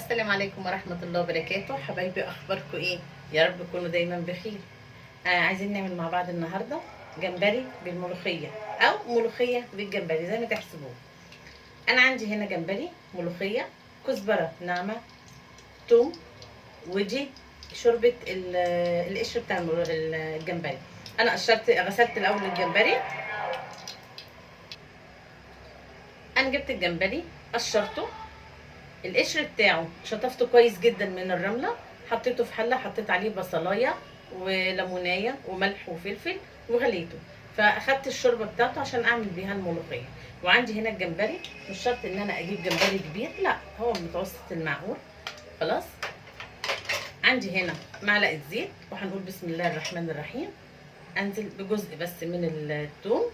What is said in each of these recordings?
السلام عليكم ورحمة الله وبركاته. حبايبي اخباركم ايه؟ يا رب تكونوا دايما بخير. عايزين نعمل مع بعض النهارده جمبري بالملوخية او ملوخية بالجمبري زي ما تحسبوه. انا عندي هنا جمبري، ملوخية، كزبرة ناعمة، توم، ودي شوربة القشر بتاع الجمبري. انا غسلت الاول الجمبري. انا جبت الجمبري قشرته، القشر بتاعه شطفته كويس جدا من الرمله، حطيته في حله، حطيت عليه بصلايه وليمونيه وملح وفلفل وغليته، فاخدت الشوربه بتاعته عشان اعمل بيها الملوخيه. وعندي هنا الجمبري، مش شرط ان انا اجيب جمبري كبير، لا هو متوسط المعقول. خلاص، عندي هنا معلقه زيت، وهنقول بسم الله الرحمن الرحيم. انزل بجزء بس من الثوم،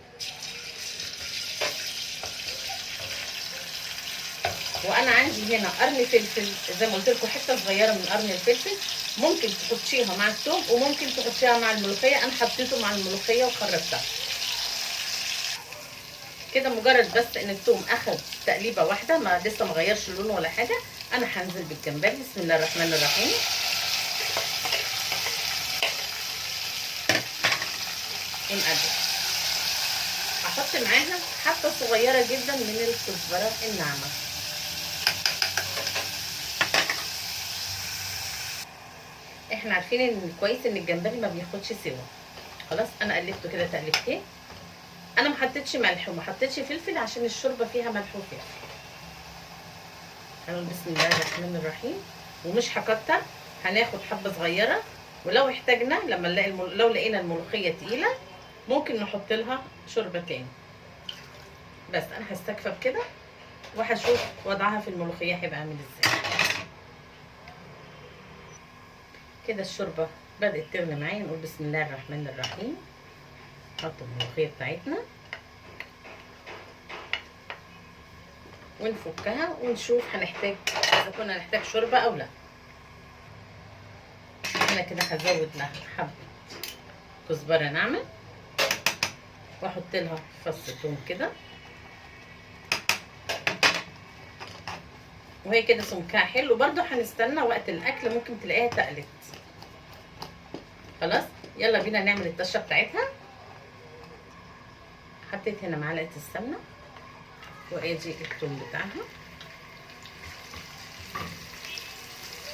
وانا عندي هنا قرن فلفل، زي ما قلت لكم حته صغيره من قرن الفلفل، ممكن تحطيها مع الثوم وممكن تحطيها مع الملوخيه. انا حطيته مع الملوخيه وخرجتها كده. مجرد بس ان الثوم اخد تقليبه واحده، ما لسه ما غيرش لونه ولا حاجه، انا هنزل بالجمبري. بسم الله الرحمن الرحيم. انقلب، هحط معاها حبه صغيره جدا من الكزبره الناعمه. احنا عارفين ان كويس ان الجمبري ما بياخدش سوا. خلاص، انا قلبته كده تقلبتين. انا ما حطيتش ملح وما حطيتش فلفل عشان الشوربه فيها ملح وفلفل. هنقول بسم الله الرحمن الرحيم، ومش هكتر، هناخد حبه صغيره، ولو احتاجنا لما نلاقي لو لقينا الملوخيه تقيله ممكن نحط لها شوربه تاني. بس انا هستكفى بكده وهشوف وضعها في الملوخيه هيبقى عامل ازاي. كده الشوربه بدات تغلي معايا، نقول بسم الله الرحمن الرحيم. نحط الملوخيه بتاعتنا ونفكها ونشوف هنحتاج، اذا كنا هنحتاج شوربه او لا. انا كده هزود لها حبه كزبره ناعمه، واحط لها فص ثوم كده، وهي كده سمكها حلو. برده هنستنى وقت الاكل ممكن تلاقيها تقلت. خلاص، يلا بينا نعمل الطشه بتاعتها. حطيت هنا معلقه السمنه، وادي الثوم بتاعها.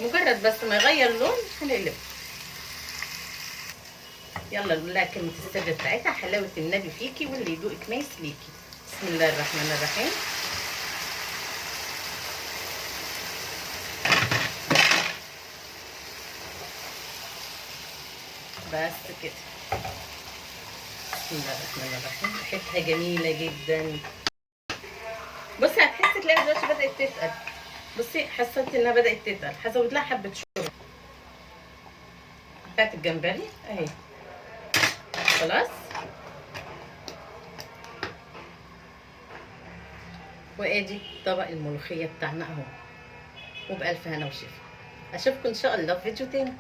مجرد بس ما يغير لون هنقلبه. يلا نقول لها كلمه السر بتاعتها: حلاوه النبي فيكي واللي يدوقك ما يسليكي. بسم الله الرحمن الرحيم. بس كده، بسم الله الرحمن الرحيم. ريحتها جميله جدا. بصي هتحسي تلاقي دلوقتي بدات تتقل. بصي حسيت انها بدات تتقل، هزود لها حبه شوربه بتاعت الجمبري اهي. خلاص، وادي طبق الملوخيه بتاعنا اهو، وبألف هنا وشفا. اشوفكم ان شاء الله في فيديو تاني.